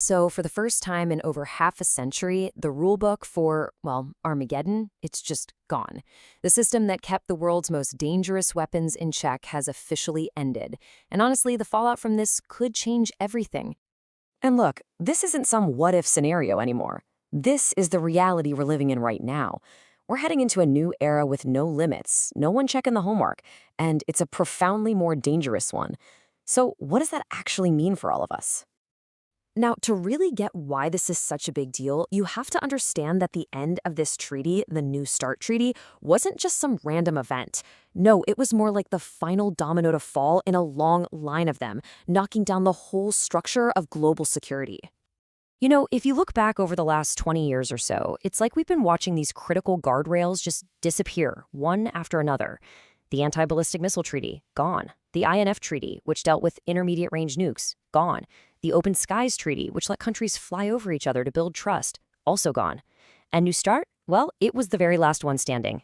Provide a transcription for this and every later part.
So, for the first time in over half a century, the rulebook for, well, Armageddon, it's just gone. The system that kept the world's most dangerous weapons in check has officially ended. And honestly, the fallout from this could change everything. And look, this isn't some what-if scenario anymore. This is the reality we're living in right now. We're heading into a new era with no limits, no one checking the homework, and it's a profoundly more dangerous one. So, what does that actually mean for all of us? Now, to really get why this is such a big deal, you have to understand that the end of this treaty, the New START Treaty, wasn't just some random event. No, it was more like the final domino to fall in a long line of them, knocking down the whole structure of global security. If you look back over the last 20 years or so, it's like we've been watching these critical guardrails just disappear, one after another. The Anti-Ballistic Missile Treaty, gone. The INF Treaty, which dealt with intermediate-range nukes, gone. The Open Skies Treaty, which let countries fly over each other to build trust, also gone. And New START? Well, it was the very last one standing.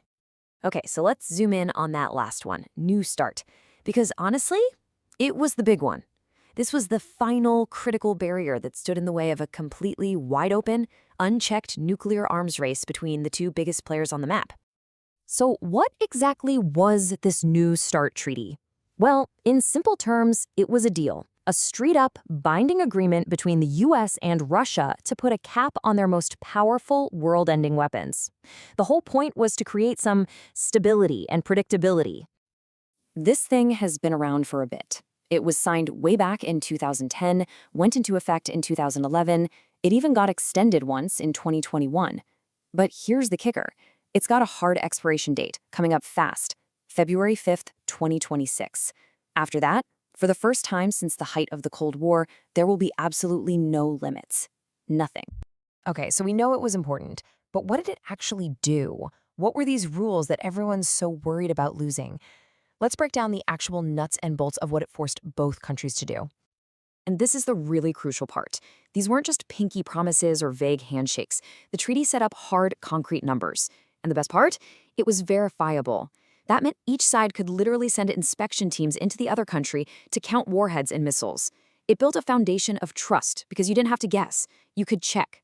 Okay, so let's zoom in on that last one, New START. Because honestly, it was the big one. This was the final critical barrier that stood in the way of a completely wide-open, unchecked nuclear arms race between the two biggest players on the map. So what exactly was this New START treaty? Well, in simple terms, it was a deal, a straight-up binding agreement between the US and Russia to put a cap on their most powerful world-ending weapons. The whole point was to create some stability and predictability. This thing has been around for a bit. It was signed way back in 2010, went into effect in 2011, it even got extended once in 2021. But here's the kicker. It's got a hard expiration date, coming up fast, February 5th, 2026. After that, for the first time since the height of the Cold War, there will be absolutely no limits. Nothing. Okay, so we know it was important, but what did it actually do? What were these rules that everyone's so worried about losing? Let's break down the actual nuts and bolts of what it forced both countries to do. And this is the really crucial part. These weren't just pinky promises or vague handshakes. The treaty set up hard, concrete numbers. And the best part? It was verifiable. That meant each side could literally send inspection teams into the other country to count warheads and missiles. It built a foundation of trust because you didn't have to guess. You could check.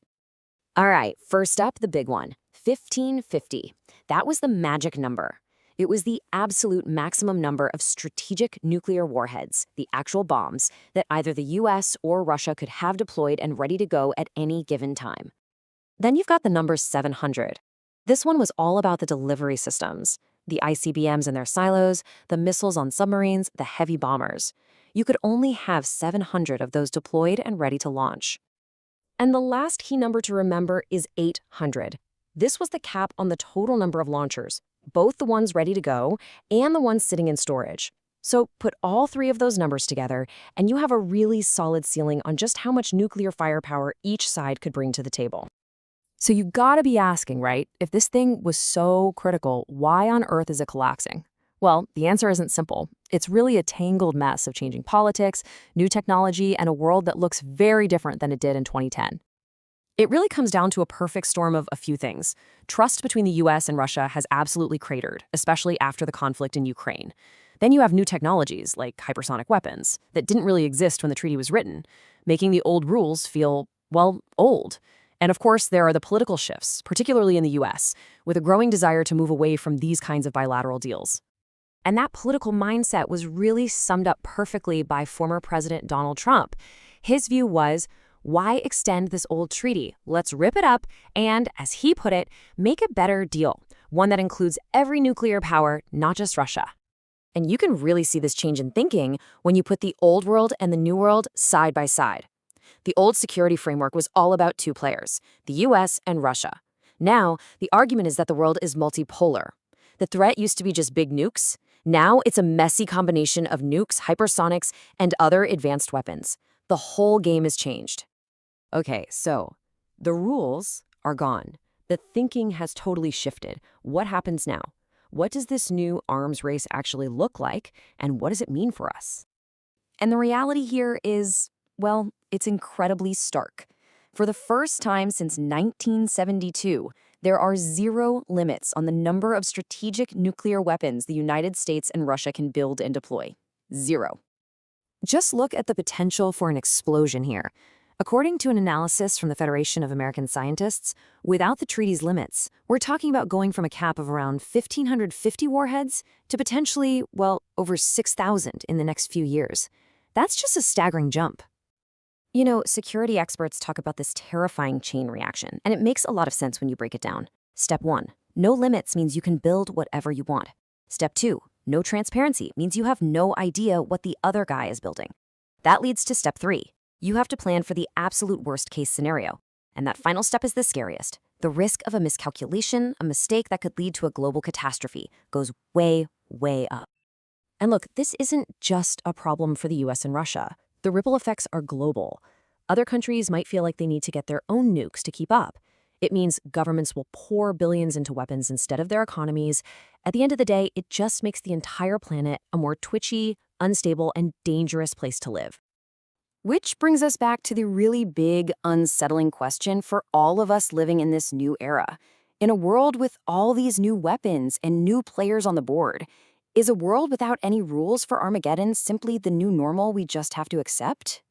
All right, first up, the big one, 1550. That was the magic number. It was the absolute maximum number of strategic nuclear warheads, the actual bombs, that either the US or Russia could have deployed and ready to go at any given time. Then you've got the number 700. This one was all about the delivery systems, the ICBMs in their silos, the missiles on submarines, the heavy bombers. You could only have 700 of those deployed and ready to launch. And the last key number to remember is 800. This was the cap on the total number of launchers, both the ones ready to go and the ones sitting in storage. So put all three of those numbers together, and you have a really solid ceiling on just how much nuclear firepower each side could bring to the table. So you gotta be asking, right? If this thing was so critical, why on earth is it collapsing? Well, the answer isn't simple. It's really a tangled mess of changing politics, new technology, and a world that looks very different than it did in 2010. It really comes down to a perfect storm of a few things. Trust between the US and Russia has absolutely cratered, especially after the conflict in Ukraine. Then you have new technologies, like hypersonic weapons, that didn't really exist when the treaty was written, making the old rules feel, well, old. And of course, there are the political shifts, particularly in the US, with a growing desire to move away from these kinds of bilateral deals. And that political mindset was really summed up perfectly by former President Donald Trump. His view was, why extend this old treaty? Let's rip it up and, as he put it, make a better deal, one that includes every nuclear power, not just Russia. And you can really see this change in thinking when you put the old world and the new world side by side. The old security framework was all about two players, the US and Russia. Now, the argument is that the world is multipolar. The threat used to be just big nukes. Now it's a messy combination of nukes, hypersonics, and other advanced weapons. The whole game has changed. Okay, so the rules are gone. The thinking has totally shifted. What happens now? What does this new arms race actually look like, and what does it mean for us? And the reality here is, well, it's incredibly stark. For the first time since 1972, there are zero limits on the number of strategic nuclear weapons the United States and Russia can build and deploy. Zero. Just look at the potential for an explosion here. According to an analysis from the Federation of American Scientists, without the treaty's limits, we're talking about going from a cap of around 1,550 warheads to potentially, well, over 6,000 in the next few years. That's just a staggering jump. You know, security experts talk about this terrifying chain reaction, and it makes a lot of sense when you break it down. Step 1. No limits means you can build whatever you want. Step 2. No transparency means you have no idea what the other guy is building. That leads to Step 3. You have to plan for the absolute worst-case scenario. And that final step is the scariest. The risk of a miscalculation, a mistake that could lead to a global catastrophe, goes way, way up. And look, this isn't just a problem for the US and Russia. The ripple effects are global. Other countries might feel like they need to get their own nukes to keep up. It means governments will pour billions into weapons instead of their economies. At the end of the day, it just makes the entire planet a more twitchy, unstable, and dangerous place to live. Which brings us back to the really big, unsettling question for all of us living in this new era. In a world with all these new weapons and new players on the board, is a world without any rules for Armageddon simply the new normal we just have to accept?